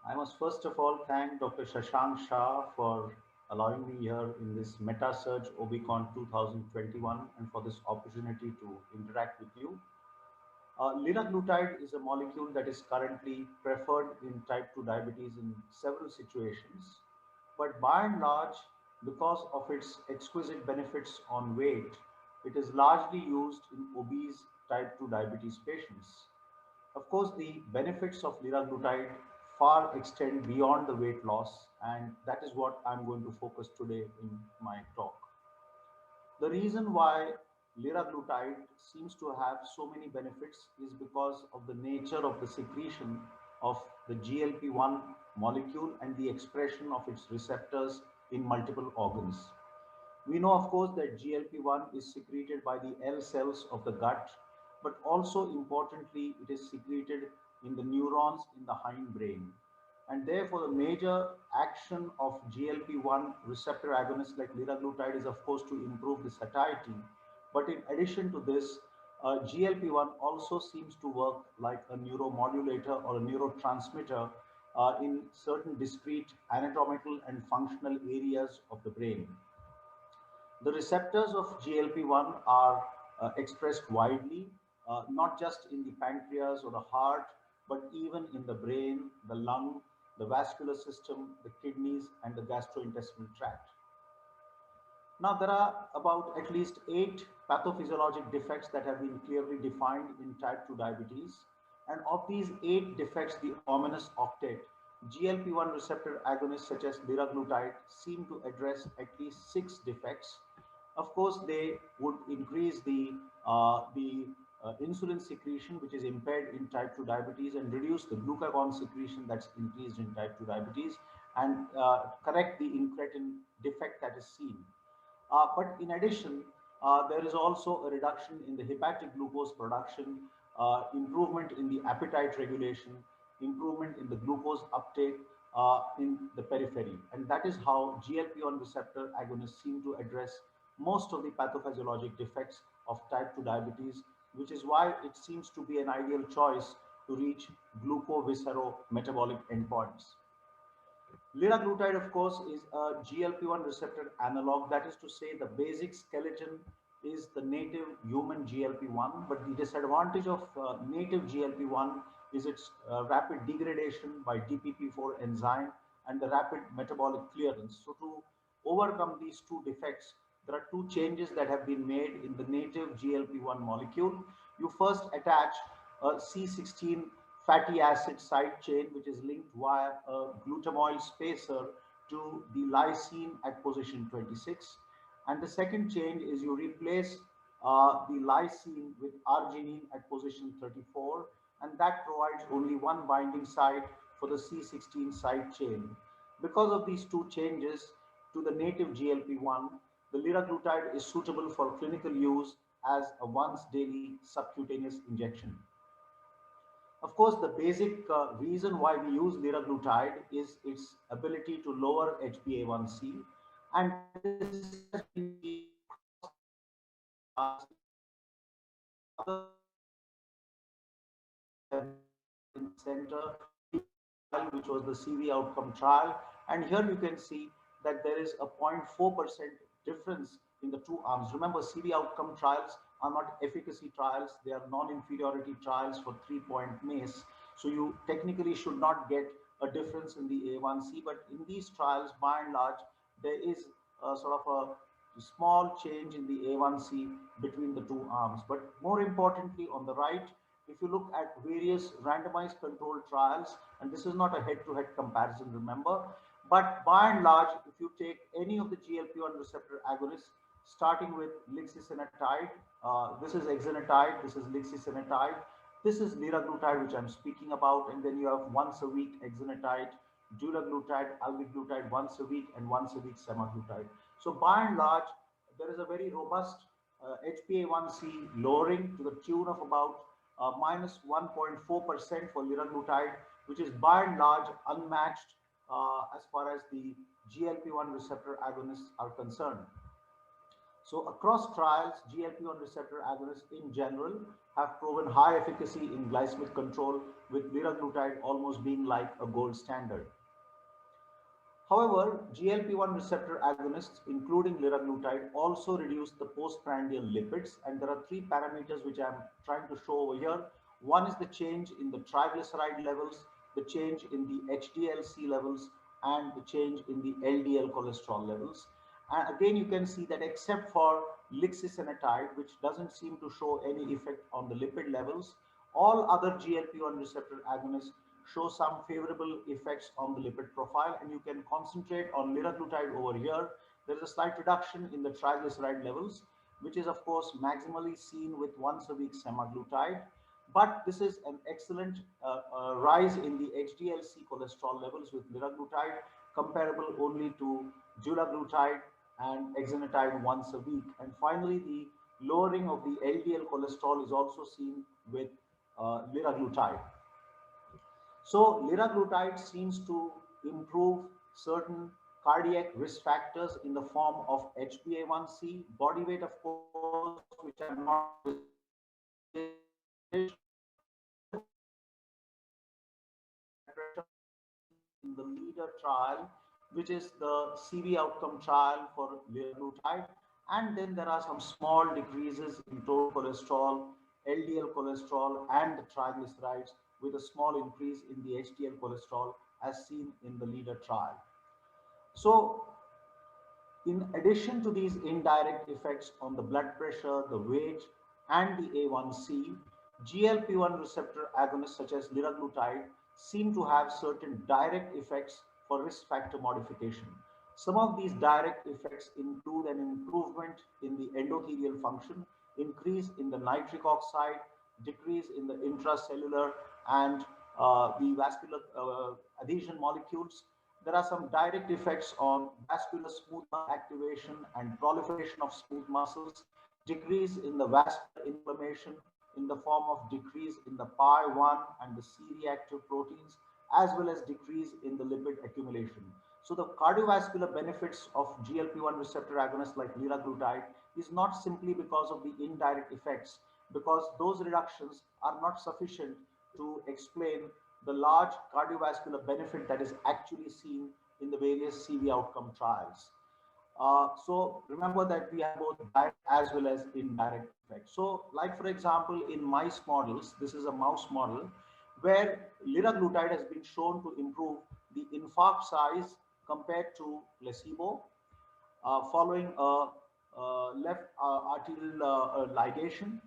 I must first of all thank Dr. Shashank Shah for allowing me here in this Meta Search OBCon 2021 and for this opportunity to interact with you. Liraglutide is a molecule that is currently preferred in type 2 diabetes in several situations, but by and large, because of its exquisite benefits on weight, it is largely used in obese type 2 diabetes patients. Of course, the benefits of liraglutide far extend beyond the weight loss, and that is what I'm going to focus today in my talk. The reason why liraglutide seems to have so many benefits is because of the nature of the secretion of the GLP-1 molecule and the expression of its receptors in multiple organs. We know, of course, that GLP-1 is secreted by the L cells of the gut, but also importantly, it is secreted in the neurons in the hindbrain. And therefore, the major action of GLP-1 receptor agonists like liraglutide is, of course, to improve the satiety. But in addition to this, GLP-1 also seems to work like a neuromodulator or a neurotransmitter in certain discrete anatomical and functional areas of the brain. The receptors of GLP-1 are expressed widely, not just in the pancreas or the heart, but even in the brain, the lung, the vascular system, the kidneys, and the gastrointestinal tract. Now, there are about at least 8 pathophysiologic defects that have been clearly defined in type 2 diabetes. And of these 8 defects, the ominous octet, GLP-1 receptor agonists such as liraglutide seem to address at least 6 defects. Of course, they would increase the insulin secretion, which is impaired in type 2 diabetes, and reduce the glucagon secretion that's increased in type 2 diabetes, and correct the incretin defect that is seen. But in addition, there is also a reduction in the hepatic glucose production, improvement in the appetite regulation, improvement in the glucose uptake in the periphery. And that is how GLP-1 receptor agonists seem to address most of the pathophysiologic defects of type 2 diabetes, which is why it seems to be an ideal choice to reach glucoviscerometabolic endpoints. Liraglutide, of course, is a GLP-1 receptor analog. That is to say, the basic skeleton is the native human GLP-1, but the disadvantage of native GLP-1 is its rapid degradation by DPP-4 enzyme and the rapid metabolic clearance. So to overcome these two defects, there are two changes that have been made in the native GLP-1 molecule. You first attach a C16 fatty acid side chain, which is linked via a glutamoyl spacer to the lysine at position 26. And the second change is you replace the lysine with arginine at position 34, and that provides only one binding site for the C16 side chain. Because of these two changes to the native GLP-1, the liraglutide is suitable for clinical use as a once daily subcutaneous injection. Of course, the basic reason why we use liraglutide is its ability to lower HbA1c, and this has been seen across trials, other in the center, which was the CV outcome trial. And here you can see that there is a 0.4% difference in the two arms. Remember, CV outcome trials are not efficacy trials. They are non-inferiority trials for 3-point MACE. So you technically should not get a difference in the A1C. But in these trials, by and large, there is a sort of a small change in the A1C between the two arms. But more importantly, on the right, if you look at various randomized controlled trials, and this is not a head-to-head comparison, remember, but by and large, if you take any of the GLP-1 receptor agonists, starting with lixisenatide, this is exenatide, this is lixisenatide, this is liraglutide, which I'm speaking about, and then you have once a week exenatide, dulaglutide, albiglutide once a week, and once a week semaglutide. So by and large, there is a very robust HbA1c lowering to the tune of about minus 1.4% for liraglutide, which is by and large unmatched as far as the GLP-1 receptor agonists are concerned. So across trials, GLP-1 receptor agonists in general have proven high efficacy in glycemic control, with liraglutide almost being like a gold standard. However, GLP-1 receptor agonists, including liraglutide, also reduce the postprandial lipids, and there are three parameters which I'm trying to show over here. One is the change in the triglyceride levels, the change in the HDL-C levels, and the change in the LDL cholesterol levels. And again, you can see that except for lixisenatide, which doesn't seem to show any effect on the lipid levels, all other GLP-1 receptor agonists show some favorable effects on the lipid profile, and you can concentrate on liraglutide over here. There is a slight reduction in the triglyceride levels, which is of course maximally seen with once a week semaglutide, but this is an excellent rise in the HDL-C cholesterol levels with liraglutide, comparable only to dulaglutide and exenatide once a week. And finally, the lowering of the LDL cholesterol is also seen with liraglutide. So liraglutide seems to improve certain cardiac risk factors in the form of HbA1c, body weight, of course, which I'm not in the leader trial, which is the CV outcome trial for liraglutide. And then there are some small decreases in total cholesterol, LDL cholesterol, and the triglycerides, with a small increase in the HDL cholesterol as seen in the leader trial. So, in addition to these indirect effects on the blood pressure, the weight, and the A1C, GLP-1 receptor agonists such as liraglutide seem to have certain direct effects for risk factor modification. Some of these direct effects include an improvement in the endothelial function, increase in the nitric oxide, decrease in the intracellular and the vascular adhesion molecules. There are some direct effects on vascular smooth muscle activation and proliferation of smooth muscles, decrease in the vascular inflammation in the form of decrease in the PI1 and the C-reactive proteins, as well as decrease in the lipid accumulation. So the cardiovascular benefits of GLP-1 receptor agonists like liraglutide is not simply because of the indirect effects, because those reductions are not sufficient to explain the large cardiovascular benefit that is actually seen in the various CV outcome trials. So remember that we have both direct as well as indirect effects. So like for example, in mice models, this is a mouse model where liraglutide has been shown to improve the infarct size compared to placebo following a left arterial ligation.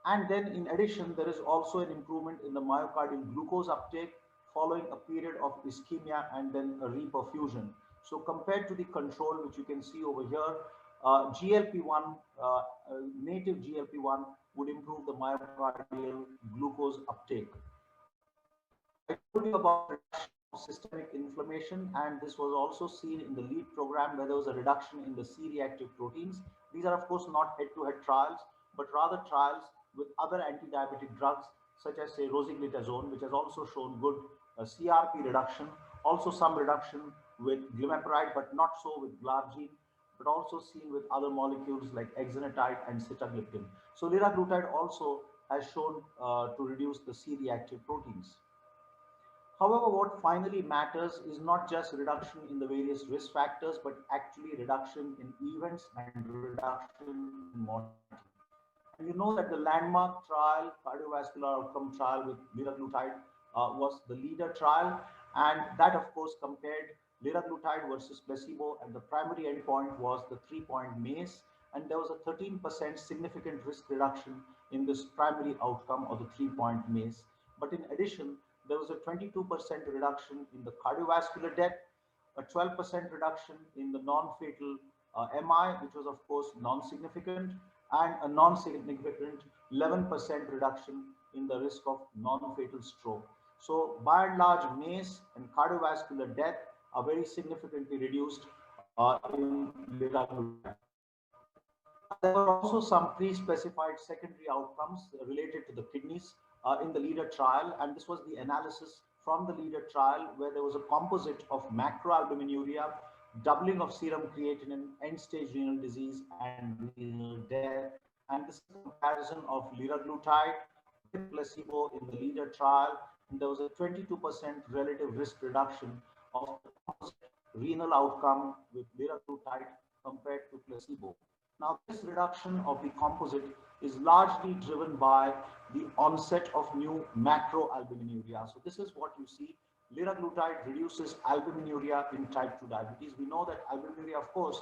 And then in addition, there is also an improvement in the myocardial glucose uptake following a period of ischemia and then a reperfusion. So compared to the control, which you can see over here, GLP-1, native GLP-1 would improve the myocardial glucose uptake. I told you about reduction of systemic inflammation, and this was also seen in the lead program where there was a reduction in the C-reactive proteins. These are, of course, not head-to-head trials, but rather trials with other anti-diabetic drugs, such as, say, rosiglitazone, which has also shown good CRP reduction, also some reduction with glimepiride, but not so with glargine, but also seen with other molecules like exenatide and sitagliptin. So liraglutide also has shown to reduce the C-reactive proteins. However, what finally matters is not just reduction in the various risk factors, but actually reduction in events and reduction in mortality. And you know that the landmark trial, cardiovascular outcome trial with liraglutide was the leader trial. And that, of course, compared liraglutide versus placebo. And the primary endpoint was the 3-point MACE. And there was a 13% significant risk reduction in this primary outcome or the 3-point MACE. But in addition, there was a 22% reduction in the cardiovascular death, a 12% reduction in the non-fatal MI, which was of course non-significant, and a non-significant 11% reduction in the risk of non-fatal stroke. So by and large, MACE and cardiovascular death are very significantly reduced in liraglutide. There were also some pre-specified secondary outcomes related to the kidneys in the leader trial, and this was the analysis from the leader trial where there was a composite of macroalbuminuria, doubling of serum creatinine, end-stage renal disease, and renal death. And this is a comparison of liraglutide with placebo in the leader trial. And there was a 22% relative risk reduction of the composite renal outcome with liraglutide compared to placebo. Now, this reduction of the composite is largely driven by the onset of new macroalbuminuria. So this is what you see. Liraglutide reduces albuminuria in type 2 diabetes. We know that albuminuria, of course,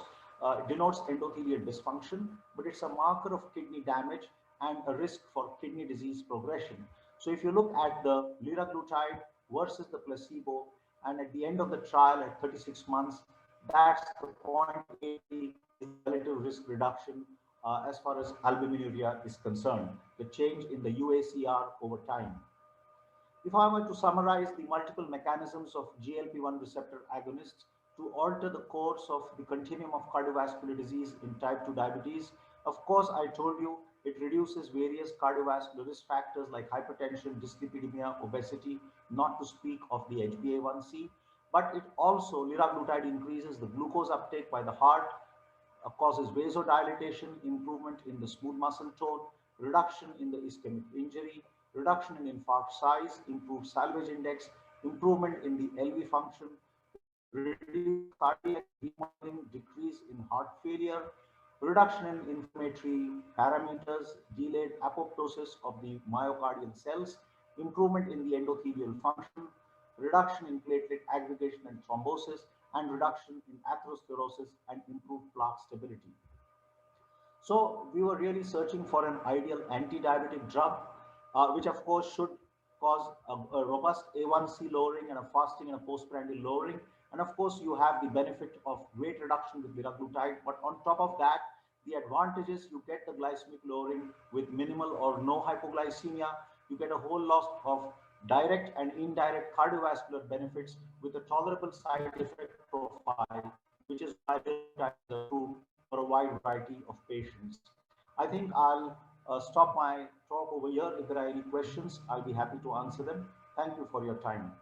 denotes endothelial dysfunction, but it's a marker of kidney damage and a risk for kidney disease progression. So if you look at the liraglutide versus the placebo, and at the end of the trial at 36 months, that's the 0.80 is the relative risk reduction as far as albuminuria is concerned, the change in the UACR over time. If I were to summarize the multiple mechanisms of GLP-1 receptor agonists to alter the course of the continuum of cardiovascular disease in type 2 diabetes, of course, I told you it reduces various cardiovascular risk factors like hypertension, dyslipidemia, obesity, not to speak of the HbA1c. But it also, liraglutide increases the glucose uptake by the heart, causes vasodilatation, improvement in the smooth muscle tone, reduction in the ischemic injury, reduction in infarct size, improved salvage index, improvement in the LV function, reduced cardiac remodeling, decrease in heart failure, reduction in inflammatory parameters, delayed apoptosis of the myocardial cells, improvement in the endothelial function, reduction in platelet aggregation and thrombosis, and reduction in atherosclerosis and improved plaque stability. So we were really searching for an ideal anti-diabetic drug, which of course should cause a robust A1C lowering and a fasting and a postprandial lowering. And of course, you have the benefit of weight reduction with liraglutide. But on top of that, the advantages, you get the glycemic lowering with minimal or no hypoglycemia. You get a whole lot of direct and indirect cardiovascular benefits with a tolerable side effect profile, which is why liraglutide is approved for a wide variety of patients. I think I'll stop my talk over here. If there are any questions, I'll be happy to answer them. Thank you for your time.